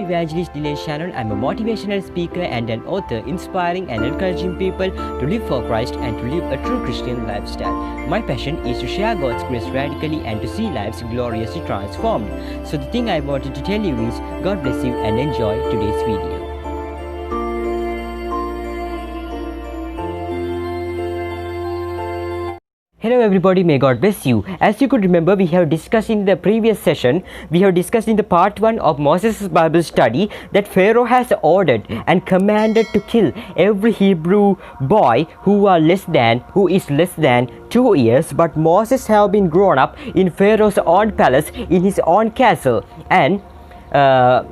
Evangelist Dinesh Shannon. I'm a motivational speaker and an author, inspiring and encouraging people to live for Christ and to live a true Christian lifestyle. My passion is to share God's grace radically and to see lives gloriously transformed. So the thing I wanted to tell you is, God bless you and enjoy today's video. Hello everybody, may God bless you. As you could remember, we have discussed in the previous session, we have discussed in the part 1 of Moses' Bible study that Pharaoh has ordered and commanded to kill every Hebrew boy who is less than 2 years, but Moses have been grown up in Pharaoh's own palace, in his own castle, and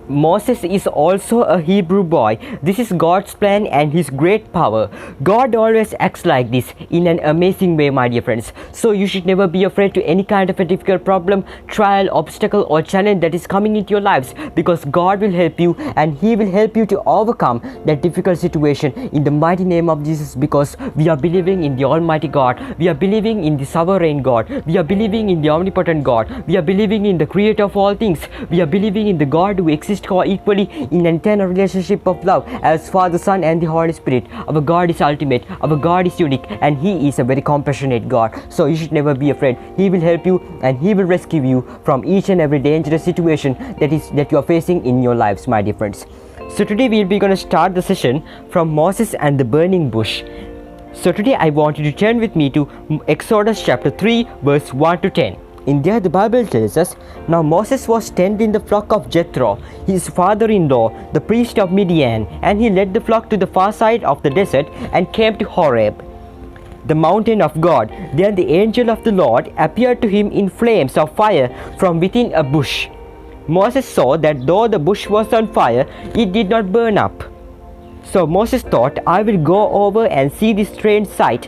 Moses is also a Hebrew boy. This is God's plan and his great power. God always acts like this in an amazing way, my dear friends. So you should never be afraid to any kind of a difficult problem, trial, obstacle or challenge that is coming into your lives, because God will help you and he will help you to overcome that difficult situation in the mighty name of Jesus, because we are believing in the Almighty God. We are believing in the sovereign God. We are believing in the omnipotent God. We are believing in the creator of all things. We are believing in the God who exists equally in an eternal relationship of love as Father, Son and the Holy Spirit. Our God is ultimate, our God is unique, and he is a very compassionate God. So you should never be afraid. He will help you and he will rescue you from each and every dangerous situation that you are facing in your lives, my dear friends. So today we will be going to start the session from Moses and the burning bush. So today I want you to turn with me to Exodus chapter 3 verse 1 to 10. In there the Bible tells us, now Moses was tending the flock of Jethro, his father-in-law, the priest of Midian, and he led the flock to the far side of the desert and came to Horeb, the mountain of God. Then the angel of the Lord appeared to him in flames of fire from within a bush. Moses saw that though the bush was on fire, it did not burn up. So Moses thought, I will go over and see this strange sight,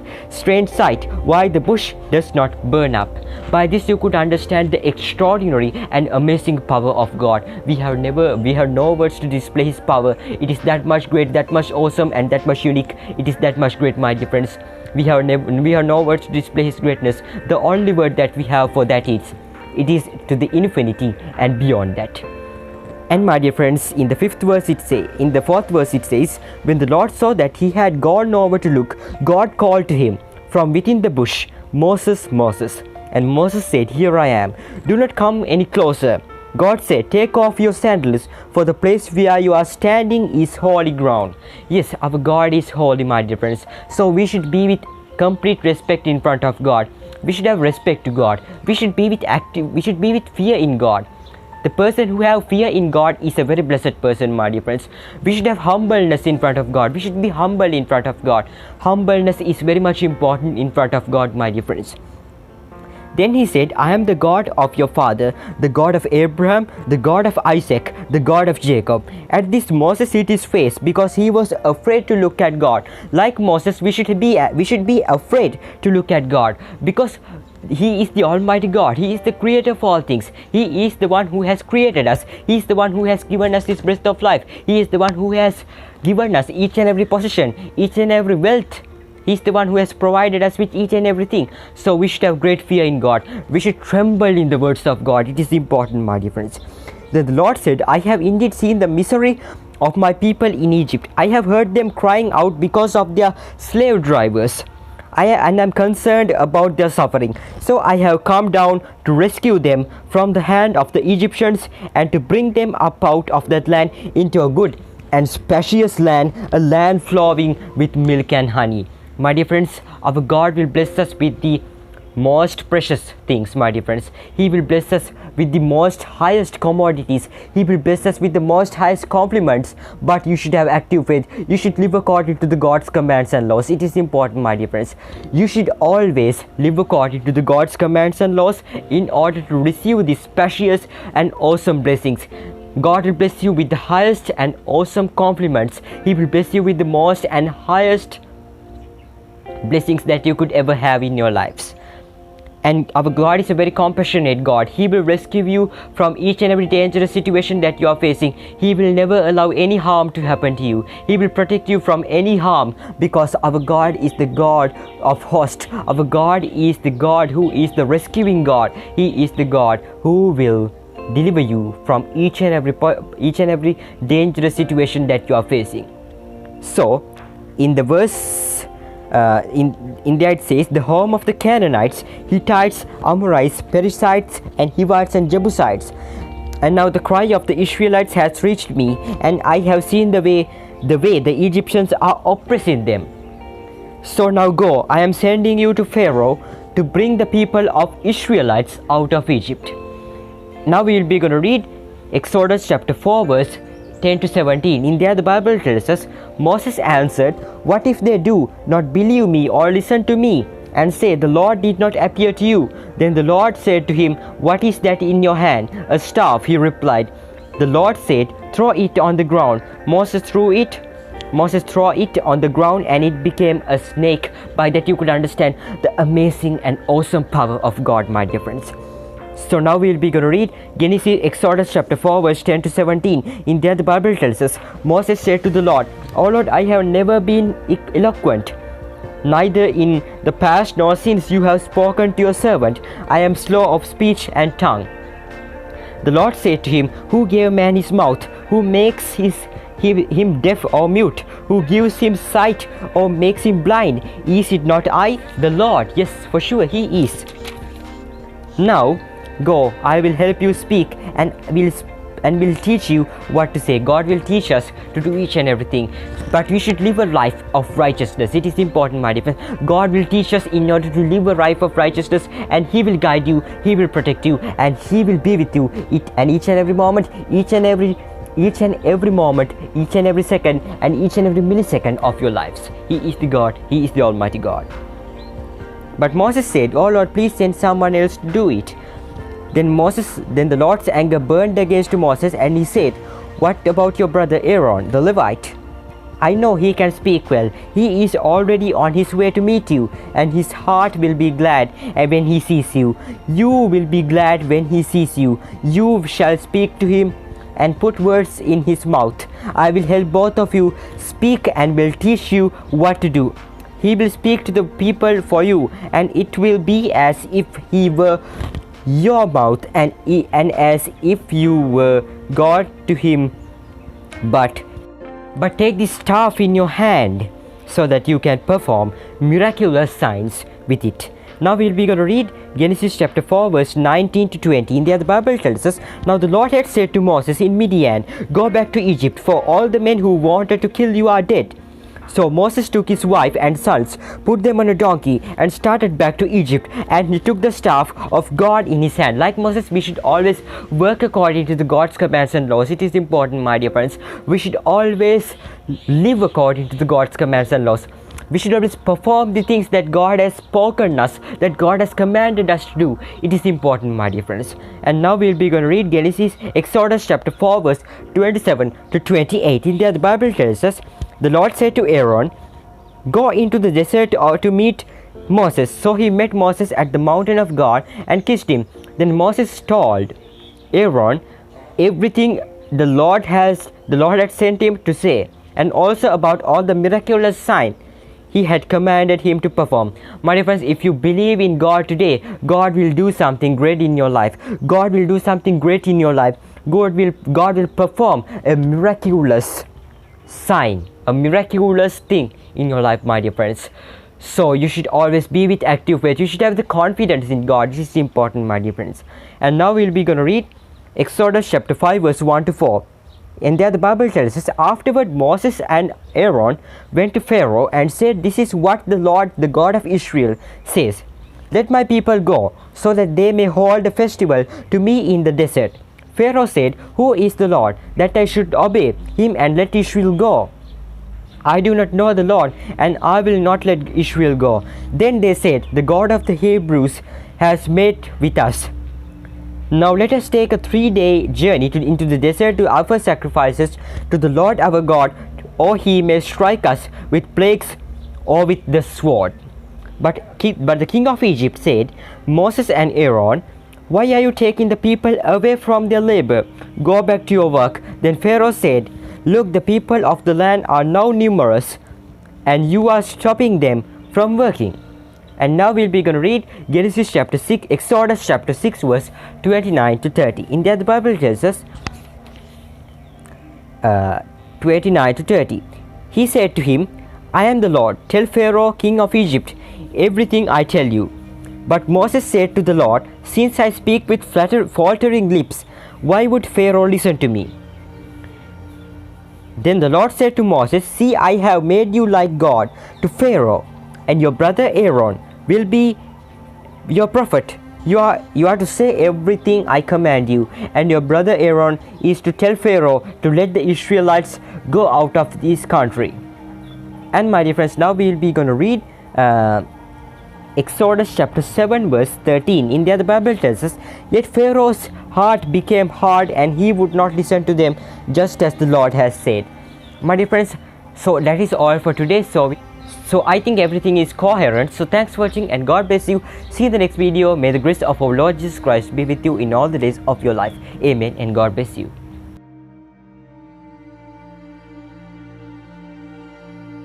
why the bush does not burn up. By this you could understand the extraordinary and amazing power of God. We have no words to display his power. It is that much great, that much awesome and that much unique. It is that much great, my dear friends. We have no words to display his greatness. The only word that we have for that is, it is to the infinity and beyond that. And my dear friends, in the fourth verse it says, when the Lord saw that he had gone over to look, God called to him from within the bush, Moses, Moses. And Moses said, here I am. Do not come any closer. God said, take off your sandals, for the place where you are standing is holy ground. Yes, our God is holy, my dear friends. So we should be with complete respect in front of God. We should have respect to God. We should be with fear in God. The person who have fear in God is a very blessed person, my dear friends. We should have humbleness in front of God. We should be humble in front of God. Humbleness is very much important in front of God, my dear friends. Then he said, I am the God of your father, the God of Abraham, the God of Isaac, the God of Jacob. At this Moses hid his face because he was afraid to look at God. Like Moses, we should be afraid to look at God, because he is the Almighty God. He is the creator of all things. He is the one who has created us. He is the one who has given us this breath of life. He is the one who has given us each and every possession, each and every wealth. He is the one who has provided us with each and everything. So we should have great fear in God. We should tremble in the words of God. It is important, my dear friends. Then the Lord said, I have indeed seen the misery of my people in Egypt. I have heard them crying out because of their slave drivers. I am concerned about their suffering. So I have come down to rescue them from the hand of the Egyptians and to bring them up out of that land into a good and spacious land, a land flowing with milk and honey. My dear friends, our God will bless us with the most precious things, my dear friends. He will bless us with the most highest commodities. He will bless us with the most highest compliments. But you should have active faith. You should live according to the God's commands and laws. It is important, my dear friends. You should always live according to the God's commands and laws in order to receive these spacious and awesome blessings. God will bless you with the highest and awesome compliments. He will bless you with the most and highest blessings that you could ever have in your lives. And our God is a very compassionate God. He will rescue you from each and every dangerous situation that you are facing. He will never allow any harm to happen to you. He will protect you from any harm, because our God is the God of hosts. Our God is the God who is the rescuing God. He is the God who will deliver you from each and every dangerous situation that you are facing. So in the verse in there it says, the home of the Canaanites, Hittites, Amorites, Perizzites, and Hivites and Jebusites. And now the cry of the Israelites has reached me, and I have seen the way the Egyptians are oppressing them. So now go, I am sending you to Pharaoh to bring the people of Israelites out of Egypt. Now we will be going to read Exodus chapter 4 verse 10 to 17. In there the Bible tells us, Moses answered, what if they do not believe me or listen to me and say, the Lord did not appear to you? Then the Lord said to him, what is that in your hand? A staff, he replied. The Lord said, throw it on the ground. Moses threw it on the ground, and it became a snake. By that you could understand the amazing and awesome power of God, my dear friends. So now we will be going to read Exodus chapter 4 verse 10 to 17. In there the Bible tells us, Moses said to the Lord, O Lord, I have never been eloquent, neither in the past nor since you have spoken to your servant. I am slow of speech and tongue. The Lord said to him, who gave man his mouth? Who makes him deaf or mute? Who gives him sight or makes him blind? Is it not I, the Lord? Yes, for sure he is. Now go, I will help you speak and will teach you what to say. God will teach us to do each and everything, but we should live a life of righteousness. It is important, my dear friends. God will teach us in order to live a life of righteousness, and He will guide you, He will protect you, and He will be with you each and every moment, each and every moment, each and every second, and each and every millisecond of your lives. He is the God, He is the Almighty God. But Moses said, oh Lord, please send someone else to do it. Then the Lord's anger burned against Moses, and he said, what about your brother Aaron, the Levite? I know he can speak well. He is already on his way to meet you, and his heart will be glad when he sees you. You will be glad when he sees you. You shall speak to him and put words in his mouth. I will help both of you speak and will teach you what to do. He will speak to the people for you, and it will be as if he were your mouth and as if you were God to him. But take this staff in your hand so that you can perform miraculous signs with it. Now we'll be going to read Genesis chapter 4 verse 19 to 20. In there the Bible tells us, now the Lord had said to Moses in Midian, go back to Egypt, for all the men who wanted to kill you are dead. So Moses took his wife and sons, put them on a donkey, and started back to Egypt, and he took the staff of God in his hand. Like Moses, we should always work according to the God's commands and laws. It is important, my dear friends. We should always live according to the God's commands and laws. We should always perform the things that God has spoken us, that God has commanded us to do. It is important, my dear friends. And now we'll be going to read Exodus chapter 4 verse 27 to 28. In there the Bible tells us, the Lord said to Aaron, go into the desert to meet Moses. So he met Moses at the mountain of God and kissed him. Then Moses told Aaron everything the Lord had sent him to say, and also about all the miraculous signs He had commanded him to perform. My dear friends, if you believe in God today, God will do something great in your life. God will do something great in your life. God will perform a miraculous sign, a miraculous thing in your life, my dear friends. So you should always be with active faith. You should have the confidence in God. This is important, my dear friends. And now we'll be going to read Exodus chapter 5 verse 1 to 4. And there the Bible tells us, afterward Moses and Aaron went to Pharaoh and said, this is what the Lord, the God of Israel, says. Let my people go, so that they may hold a festival to me in the desert. Pharaoh said, who is the Lord, that I should obey him and let Israel go? I do not know the Lord, and I will not let Israel go. Then they said, the God of the Hebrews has met with us. Now let us take a 3-day journey into the desert to offer sacrifices to the Lord our God, or he may strike us with plagues or with the sword. But the king of Egypt said, Moses and Aaron, why are you taking the people away from their labor? Go back to your work. Then Pharaoh said, look, the people of the land are now numerous, and you are stopping them from working. And now we'll be going to read Genesis chapter 6, Exodus chapter 6 verse 29 to 30. In there the Bible tells us 29 to 30. He said to him, I am the Lord. Tell Pharaoh, king of Egypt, everything I tell you. But Moses said to the Lord, since I speak with faltering lips, why would Pharaoh listen to me? Then the Lord said to Moses, see, I have made you like God to Pharaoh, and your brother Aaron will be your prophet. You are to say everything I command you, and your brother Aaron is to tell Pharaoh to let the Israelites go out of this country. And my dear friends, now we will be going to read Exodus chapter 7 verse 13. In there the Bible tells us, yet Pharaoh's heart became hard and he would not listen to them, just as the Lord has said. My dear friends, so that is all for today. So I think everything is coherent. So thanks for watching and God bless you. See you in the next video. May the grace of our Lord Jesus Christ be with you in all the days of your life. Amen and God bless you.